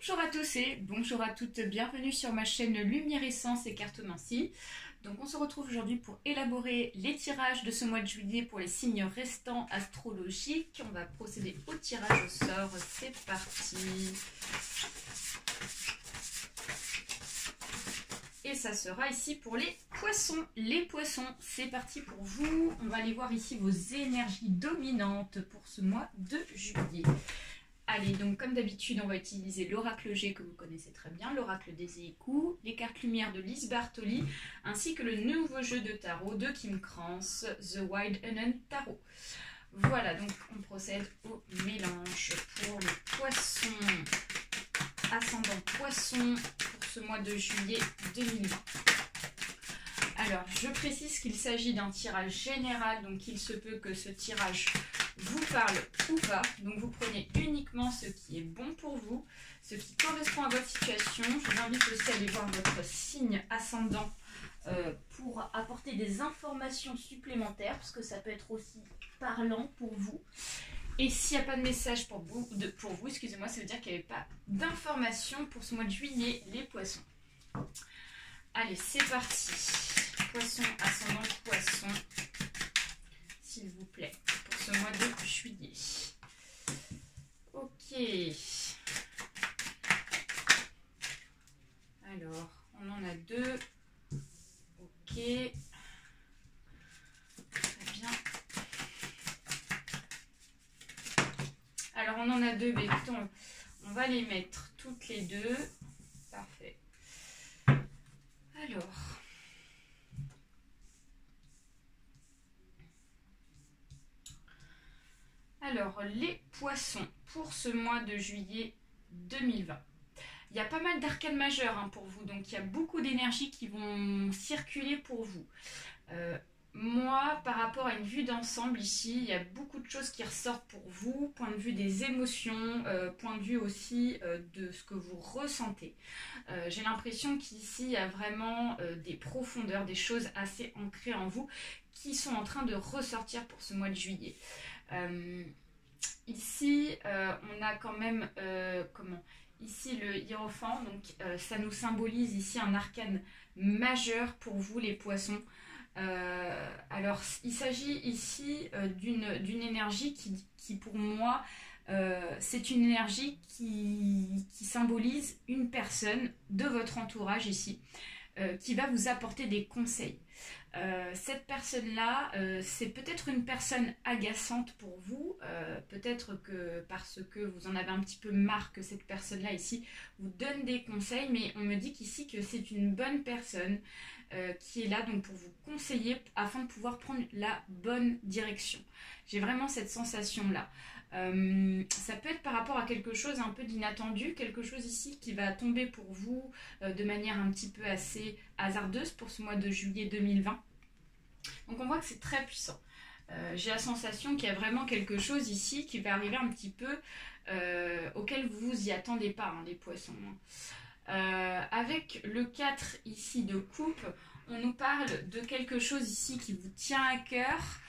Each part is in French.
Bonjour à tous et bonjour à toutes, bienvenue sur ma chaîne Luminescence et Cartomancie. Donc on se retrouve aujourd'hui pour élaborer les tirages de ce mois de juillet pour les signes restants astrologiques. On va procéder au tirage au sort, c'est parti. Et ça sera ici pour les poissons. Les poissons, c'est parti pour vous. On va aller voir ici vos énergies dominantes pour ce mois de juillet. Allez, donc comme d'habitude, on va utiliser l'oracle G que vous connaissez très bien, l'oracle des échos, les cartes lumière de Lise Bartoli, ainsi que le nouveau jeu de tarot de Kim Krans, The Wild Unknown Tarot. Voilà, donc on procède au mélange pour le poisson, ascendant poisson pour ce mois de juillet 2020. Alors, je précise qu'il s'agit d'un tirage général, donc il se peut que ce tirage vous parle ou pas. Donc, vous prenez uniquement ce qui est bon pour vous, ce qui correspond à votre situation. Je vous invite aussi à aller voir votre signe ascendant pour apporter des informations supplémentaires, parce que ça peut être aussi parlant pour vous. Et s'il n'y a pas de message pour vous, excusez-moi, ça veut dire qu'il n'y avait pas d'informations pour ce mois de juillet, les poissons. Allez, c'est parti. Poisson, ascendant poisson, s'il vous plaît, pour ce mois de juillet. Ok. Alors, on en a deux. Ok. Très bien. Alors, on en a deux, mais écoutez, on va les mettre toutes les deux. Parfait. Alors, les poissons pour ce mois de juillet 2020. Il y a pas mal d'arcanes majeures pour vous, donc il y a beaucoup d'énergies qui vont circuler pour vous. Moi, par rapport à une vue d'ensemble ici, il y a beaucoup de choses qui ressortent pour vous, point de vue des émotions, point de vue aussi de ce que vous ressentez. J'ai l'impression qu'ici, il y a vraiment des profondeurs, des choses assez ancrées en vous qui sont en train de ressortir pour ce mois de juillet. Ici, on a quand même, ici le hiérophant, donc ça nous symbolise ici un arcane majeur pour vous les poissons. Alors, il s'agit ici d'une énergie qui pour moi, c'est une énergie qui symbolise une personne de votre entourage ici, qui va vous apporter des conseils. Cette personne-là, c'est peut-être une personne agaçante pour vous, peut-être que parce que vous en avez un petit peu marre que cette personne-là ici vous donne des conseils, mais on me dit qu'ici que c'est une bonne personne qui est là donc pour vous conseiller afin de pouvoir prendre la bonne direction. J'ai vraiment cette sensation-là. Ça peut être par rapport à quelque chose un peu d'inattendu, quelque chose ici qui va tomber pour vous de manière un petit peu assez hasardeuse pour ce mois de juillet 2020. Donc on voit que c'est très puissant. J'ai la sensation qu'il y a vraiment quelque chose ici qui va arriver un petit peu auquel vous vous y attendez pas, les poissons. Avec le 4 ici de coupe, on nous parle de quelque chose ici qui vous tient à cœur,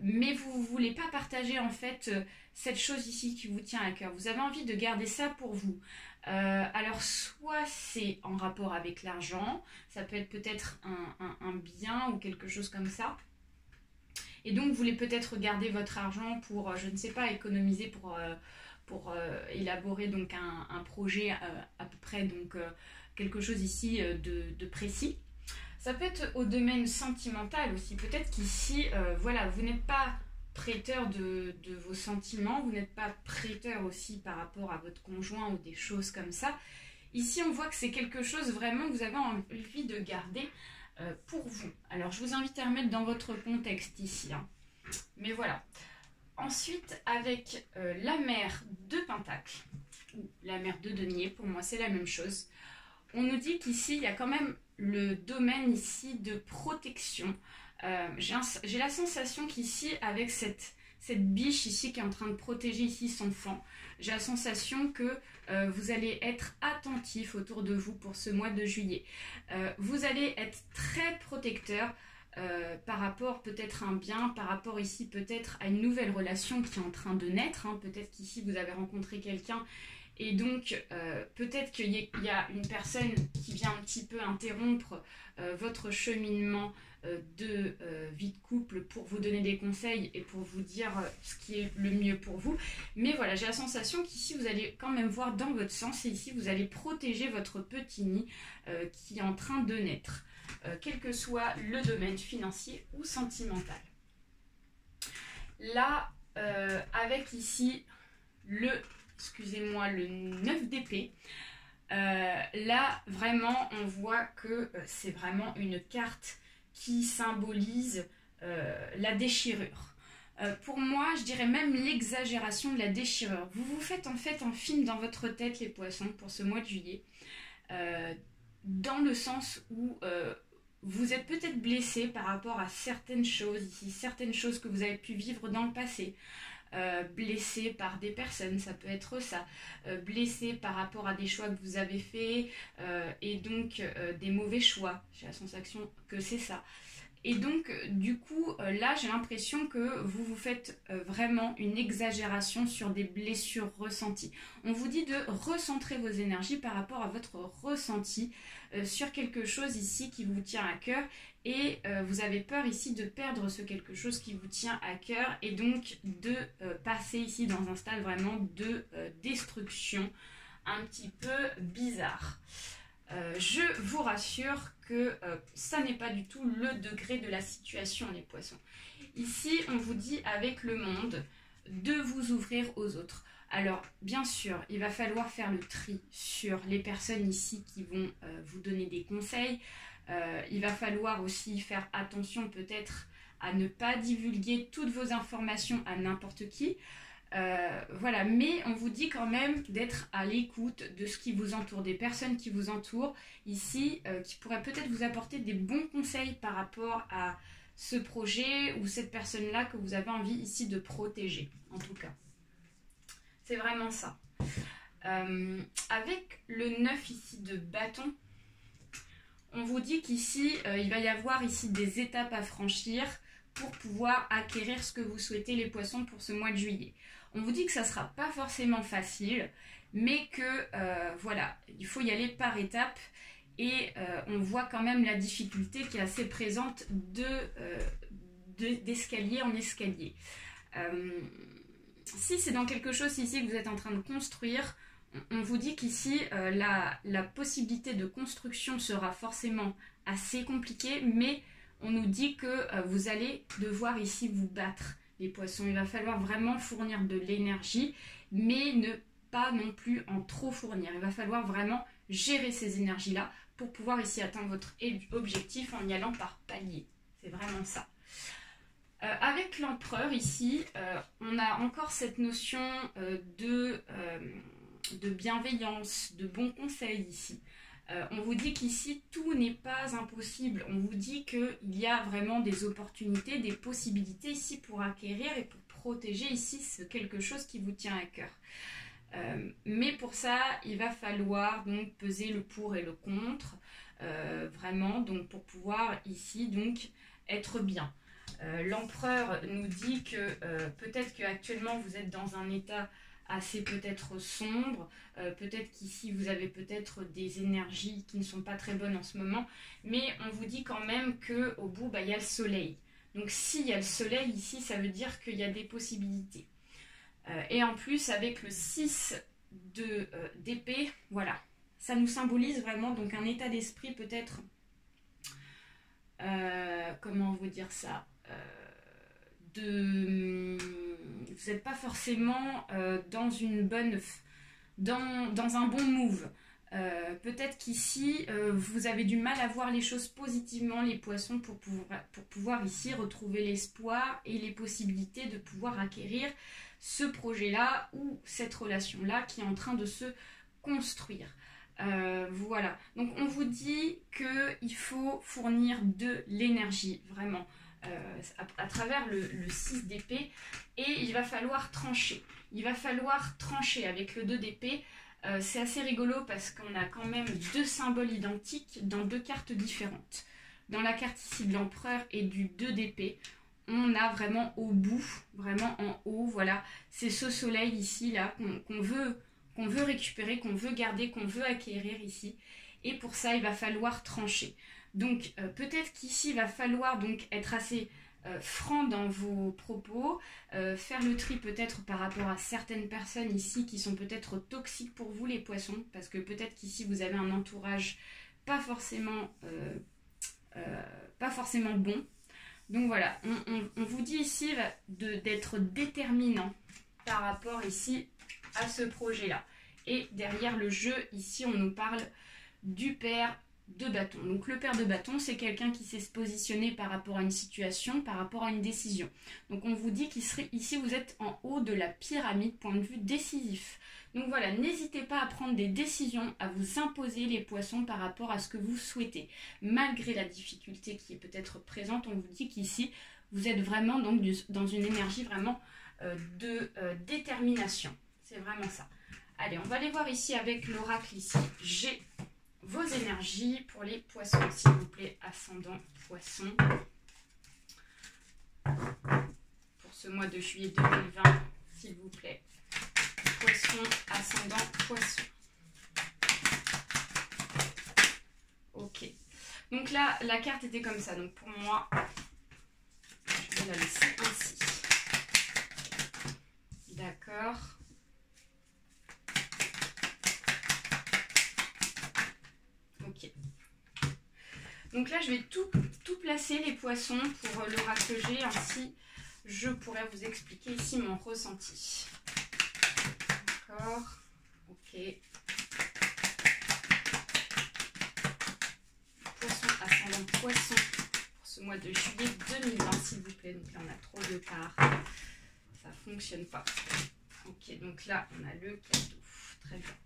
mais vous ne voulez pas partager en fait cette chose ici qui vous tient à cœur. Vous avez envie de garder ça pour vous. Alors soit c'est en rapport avec l'argent, ça peut être peut-être un bien ou quelque chose comme ça. Et donc vous voulez peut-être garder votre argent pour, je ne sais pas, économiser pour élaborer donc un projet à peu près, donc quelque chose ici de précis. Ça peut être au domaine sentimental aussi. Peut-être qu'ici, voilà, vous n'êtes pas prêteur de vos sentiments, vous n'êtes pas prêteur aussi par rapport à votre conjoint ou des choses comme ça. Ici, on voit que c'est quelque chose vraiment que vous avez envie de garder pour vous. Alors, je vous invite à remettre dans votre contexte ici. Mais voilà. Ensuite, avec la mère de Pentacle, ou la mère de Denier, pour moi c'est la même chose, on nous dit qu'ici il y a quand même le domaine ici de protection. J'ai la sensation qu'ici, avec cette biche ici qui est en train de protéger ici son fan, j'ai la sensation que vous allez être attentif autour de vous pour ce mois de juillet. Vous allez être très protecteur par rapport peut-être à un bien, par rapport ici peut-être à une nouvelle relation qui est en train de naître. Peut-être qu'ici vous avez rencontré quelqu'un Et donc, peut-être qu'il y a une personne qui vient un petit peu interrompre votre cheminement de vie de couple pour vous donner des conseils et pour vous dire ce qui est le mieux pour vous. Mais voilà, j'ai la sensation qu'ici, vous allez quand même voir dans votre sens et ici, vous allez protéger votre petit nid qui est en train de naître, quel que soit le domaine financier ou sentimental. Là, avec ici le 9 d'épée, là vraiment on voit que c'est vraiment une carte qui symbolise la déchirure. Pour moi, je dirais même l'exagération de la déchirure. Vous vous faites en fait un film dans votre tête, les poissons, pour ce mois de juillet, dans le sens où vous êtes peut-être blessé par rapport à certaines choses ici, certaines choses que vous avez pu vivre dans le passé. Blessé par des personnes, ça peut être ça, blessé par rapport à des choix que vous avez faits et donc des mauvais choix, j'ai la sensation que c'est ça. Et donc du coup là j'ai l'impression que vous vous faites vraiment une exagération sur des blessures ressenties. On vous dit de recentrer vos énergies par rapport à votre ressenti sur quelque chose ici qui vous tient à cœur. Et vous avez peur ici de perdre ce quelque chose qui vous tient à cœur et donc de passer ici dans un stade vraiment de destruction un petit peu bizarre. Je vous rassure que ça n'est pas du tout le degré de la situation, les poissons. Ici, on vous dit avec le monde de vous ouvrir aux autres. Alors, bien sûr, il va falloir faire le tri sur les personnes ici qui vont vous donner des conseils. Il va falloir aussi faire attention peut-être à ne pas divulguer toutes vos informations à n'importe qui. Voilà, mais on vous dit quand même d'être à l'écoute de ce qui vous entoure, des personnes qui vous entourent ici, qui pourraient peut-être vous apporter des bons conseils par rapport à ce projet ou cette personne-là que vous avez envie ici de protéger, en tout cas. C'est vraiment ça. Avec le 9 ici de bâton, on vous dit qu'ici, il va y avoir ici des étapes à franchir pour pouvoir acquérir ce que vous souhaitez, les poissons, pour ce mois de juillet. On vous dit que ça ne sera pas forcément facile, mais que voilà, il faut y aller par étapes. Et on voit quand même la difficulté qui est assez présente d'escalier en escalier. Si c'est dans quelque chose ici que vous êtes en train de construire, on vous dit qu'ici, la possibilité de construction sera forcément assez compliquée, mais on nous dit que vous allez devoir ici vous battre, les poissons. Il va falloir vraiment fournir de l'énergie, mais ne pas non plus en trop fournir. Il va falloir vraiment gérer ces énergies-là pour pouvoir ici atteindre votre objectif en y allant par palier. C'est vraiment ça. Avec l'empereur ici, on a encore cette notion de bienveillance, de bons conseils ici. On vous dit qu'ici, tout n'est pas impossible. On vous dit qu'il y a vraiment des opportunités, des possibilités ici pour acquérir et pour protéger ici quelque chose qui vous tient à cœur. Mais pour ça, il va falloir donc peser le pour et le contre, vraiment, donc pour pouvoir ici donc être bien. L'empereur nous dit que peut-être qu'actuellement vous êtes dans un état assez peut-être sombre, peut-être qu'ici vous avez peut-être des énergies qui ne sont pas très bonnes en ce moment, mais on vous dit quand même qu'au bout, il y a le soleil. Donc s'il y a le soleil ici, ça veut dire qu'il y a des possibilités. Et en plus, avec le 6 d'épée, voilà, ça nous symbolise vraiment donc un état d'esprit peut-être, comment vous dire ça, vous n'êtes pas forcément dans une bonne, dans un bon move. Peut-être qu'ici, vous avez du mal à voir les choses positivement, les poissons, pour pouvoir ici retrouver l'espoir et les possibilités de pouvoir acquérir ce projet-là ou cette relation-là qui est en train de se construire. Voilà, donc on vous dit qu'il faut fournir de l'énergie, vraiment, à travers le 6 d'épée, et il va falloir trancher. Il va falloir trancher avec le 2 d'épée. C'est assez rigolo parce qu'on a quand même deux symboles identiques dans deux cartes différentes. Dans la carte ici de l'empereur et du 2 d'épée, on a vraiment au bout, vraiment en haut, voilà, c'est ce soleil ici là qu'on veut qu'on veut récupérer, qu'on veut garder, qu'on veut acquérir ici. Et pour ça, il va falloir trancher. Donc, peut-être qu'ici, il va falloir donc être assez franc dans vos propos, faire le tri peut-être par rapport à certaines personnes ici qui sont peut-être toxiques pour vous, les poissons, parce que peut-être qu'ici, vous avez un entourage pas forcément bon. Donc voilà, on vous dit ici d'être déterminant par rapport ici à ce projet-là. Et derrière le jeu, ici, on nous parle du père de bâton. Donc le père de bâton, c'est quelqu'un qui sait se positionner par rapport à une situation, par rapport à une décision. Donc on vous dit qu'ici, vous êtes en haut de la pyramide, point de vue décisif. Donc voilà, n'hésitez pas à prendre des décisions, à vous imposer les poissons par rapport à ce que vous souhaitez. Malgré la difficulté qui est peut-être présente, on vous dit qu'ici, vous êtes vraiment donc dans une énergie vraiment de détermination. C'est vraiment ça. Allez, on va aller voir ici avec l'oracle ici. J'ai vos énergies pour les poissons, s'il vous plaît, ascendant poisson. Pour ce mois de juillet 2020, s'il vous plaît. Poisson, ascendant, poisson. Ok. Donc là, la carte était comme ça. Donc pour moi, je vais la laisser ainsi. D'accord. Ok. Donc là, je vais tout placer, les poissons, pour l'oracle G. Ainsi, je pourrais vous expliquer ici mon ressenti. D'accord. Ok. Poisson, ascendant poisson pour ce mois de juillet 2020, s'il vous plaît. Donc là, on a trop de cartes. Ça ne fonctionne pas. Ok, donc là, on a le cadeau. Très bien.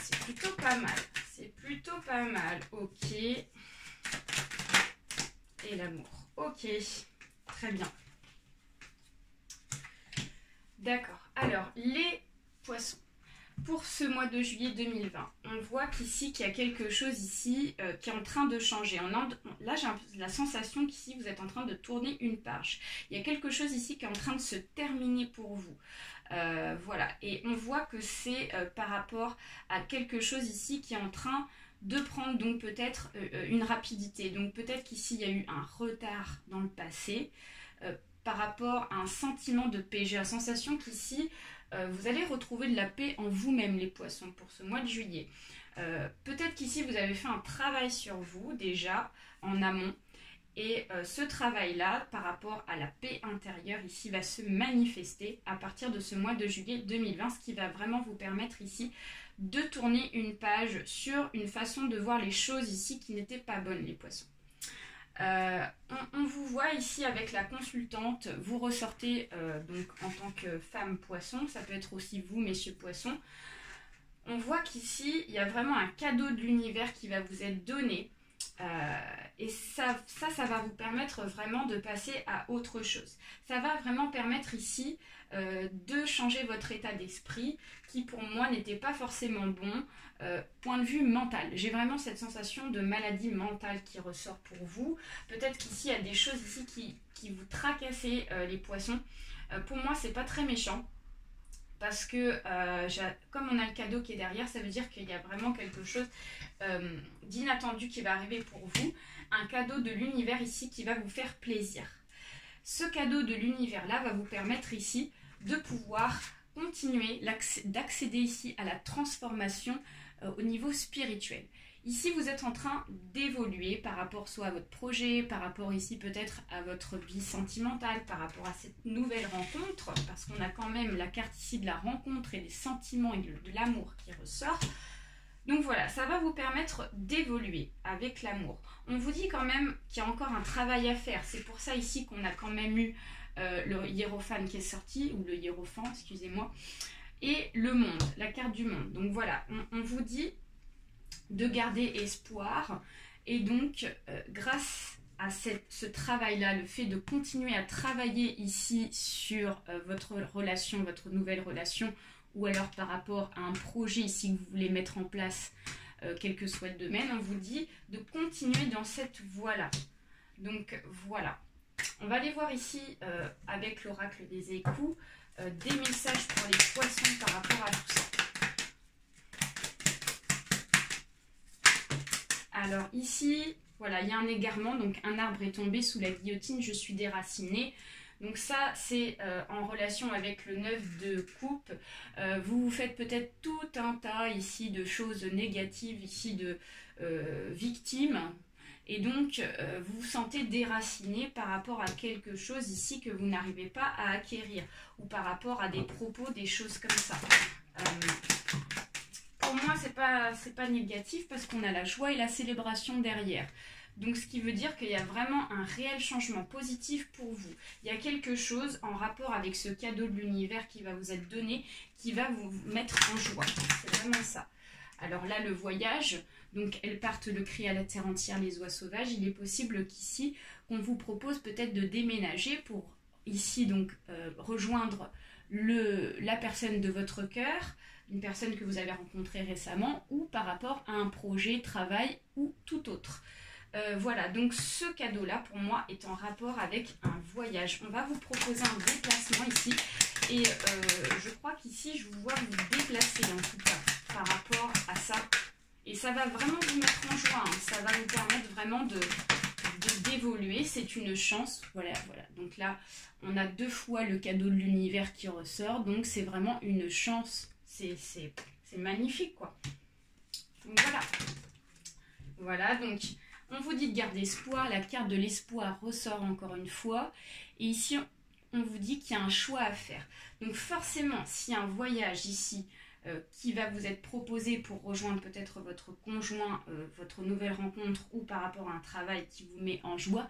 C'est plutôt pas mal. C'est plutôt pas mal. Ok. Et l'amour. Ok. Très bien. D'accord. Alors, les poissons. Pour ce mois de juillet 2020, on voit qu'ici, qu'il y a quelque chose ici qui est en train de changer. Là, j'ai la sensation qu'ici, vous êtes en train de tourner une page. Il y a quelque chose ici qui est en train de se terminer pour vous. Voilà. Et on voit que c'est par rapport à quelque chose ici qui est en train de prendre donc peut-être une rapidité. Donc peut-être qu'ici, il y a eu un retard dans le passé par rapport à un sentiment de paix. J'ai la sensation qu'ici, vous allez retrouver de la paix en vous-même, les poissons, pour ce mois de juillet. Peut-être qu'ici, vous avez fait un travail sur vous, déjà, en amont. Et ce travail-là, par rapport à la paix intérieure, ici, va se manifester à partir de ce mois de juillet 2020, ce qui va vraiment vous permettre ici de tourner une page sur une façon de voir les choses ici qui n'étaient pas bonnes, les poissons. On vous voit ici avec la consultante, vous ressortez donc en tant que femme poisson, ça peut être aussi vous, messieurs poissons. On voit qu'ici, il y a vraiment un cadeau de l'univers qui va vous être donné. Et ça va vous permettre vraiment de passer à autre chose. Ça va vraiment permettre ici de changer votre état d'esprit qui pour moi n'était pas forcément bon, point de vue mental. J'ai vraiment cette sensation de maladie mentale qui ressort pour vous. Peut-être qu'ici il y a des choses ici qui vous tracassent, les poissons. Pour moi c'est pas très méchant. Parce que comme on a le cadeau qui est derrière, ça veut dire qu'il y a vraiment quelque chose d'inattendu qui va arriver pour vous. Un cadeau de l'univers ici qui va vous faire plaisir. Ce cadeau de l'univers-là va vous permettre ici de pouvoir continuer d'accéder ici à la transformation au niveau spirituel. Ici, vous êtes en train d'évoluer par rapport soit à votre projet, par rapport ici peut-être à votre vie sentimentale, par rapport à cette nouvelle rencontre, parce qu'on a quand même la carte ici de la rencontre et des sentiments et de l'amour qui ressort. Donc voilà, ça va vous permettre d'évoluer avec l'amour. On vous dit quand même qu'il y a encore un travail à faire. C'est pour ça ici qu'on a quand même eu le hiérophant qui est sorti, ou le hiérophant, excusez-moi, et le monde, la carte du monde. Donc voilà, on vous dit de garder espoir et donc grâce à ce travail-là, le fait de continuer à travailler ici sur votre relation, votre nouvelle relation, ou alors par rapport à un projet ici que vous voulez mettre en place, quel que soit le domaine, on vous dit de continuer dans cette voie-là. Donc voilà, on va aller voir ici avec l'oracle des époux des messages pour les poissons par rapport à tout ça. Alors ici, voilà, il y a un égarement, donc un arbre est tombé sous la guillotine, je suis déracinée. Donc ça, c'est en relation avec le 9 de coupe. Vous vous faites peut-être tout un tas ici de choses négatives, ici de victimes. Et donc, vous vous sentez déraciné par rapport à quelque chose ici que vous n'arrivez pas à acquérir. Ou par rapport à des propos, des choses comme ça. Pour moi, c'est pas négatif parce qu'on a la joie et la célébration derrière. Donc, ce qui veut dire qu'il y a vraiment un réel changement positif pour vous. Il y a quelque chose en rapport avec ce cadeau de l'univers qui va vous être donné, qui va vous mettre en joie. C'est vraiment ça. Alors là, le voyage, donc elles partent le cri à la terre entière, les oies sauvages. Il est possible qu'ici, qu'on vous propose peut-être de déménager pour ici donc rejoindre la personne de votre cœur, une personne que vous avez rencontrée récemment, ou par rapport à un projet, travail ou tout autre. Voilà, donc ce cadeau-là, pour moi, est en rapport avec un voyage. On va vous proposer un déplacement ici. Et je crois qu'ici, je vous vois vous déplacer, en tout cas, par rapport à ça. Et ça va vraiment vous mettre en joie. Hein. Ça va vous permettre vraiment d'évoluer. C'est une chance. Voilà, voilà. Donc là, on a 2 fois le cadeau de l'univers qui ressort. Donc, c'est vraiment une chance. C'est magnifique, quoi. Donc, voilà. Voilà, donc... On vous dit de garder espoir, la carte de l'espoir ressort encore une fois. Et ici, on vous dit qu'il y a un choix à faire. Donc forcément, s'il y a un voyage ici qui va vous être proposé pour rejoindre peut-être votre conjoint, votre nouvelle rencontre ou par rapport à un travail qui vous met en joie,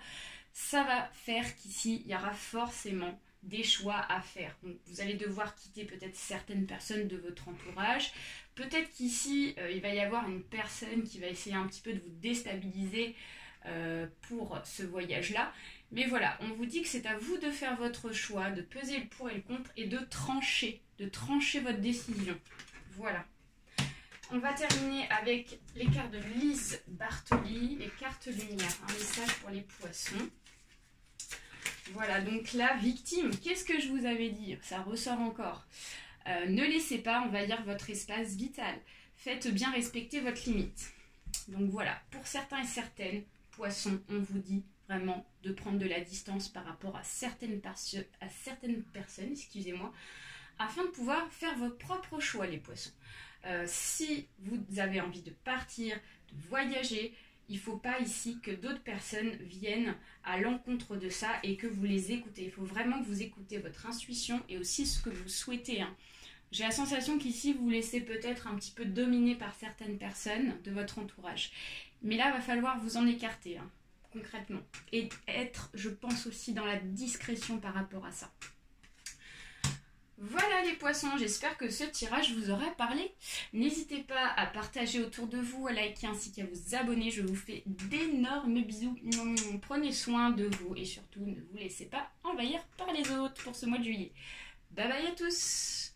ça va faire qu'ici, il y aura forcément des choix à faire. Donc vous allez devoir quitter peut-être certaines personnes de votre entourage. Peut-être qu'ici, il va y avoir une personne qui va essayer un petit peu de vous déstabiliser pour ce voyage-là. Mais voilà, on vous dit que c'est à vous de faire votre choix, de peser le pour et le contre et de trancher votre décision. Voilà. On va terminer avec les cartes de Lise Bartoli, les cartes lumière. Un message pour les poissons. Voilà, donc là, victime, qu'est-ce que je vous avais dit? Ça ressort encore. Ne laissez pas envahir votre espace vital. Faites bien respecter votre limite. Donc voilà, pour certains et certaines, poissons, on vous dit vraiment de prendre de la distance par rapport à certaines personnes, excusez-moi, afin de pouvoir faire vos propres choix, les poissons. Si vous avez envie de partir, de voyager, il ne faut pas ici que d'autres personnes viennent à l'encontre de ça et que vous les écoutez. Il faut vraiment que vous écoutez votre intuition et aussi ce que vous souhaitez. Hein. J'ai la sensation qu'ici, vous vous laissez peut-être un petit peu dominer par certaines personnes de votre entourage. Mais là, il va falloir vous en écarter, hein, concrètement. Et être, je pense aussi, dans la discrétion par rapport à ça. Voilà les poissons, j'espère que ce tirage vous aura parlé. N'hésitez pas à partager autour de vous, à liker ainsi qu'à vous abonner. Je vous fais d'énormes bisous. Prenez soin de vous et surtout ne vous laissez pas envahir par les autres pour ce mois de juillet. Bye bye à tous!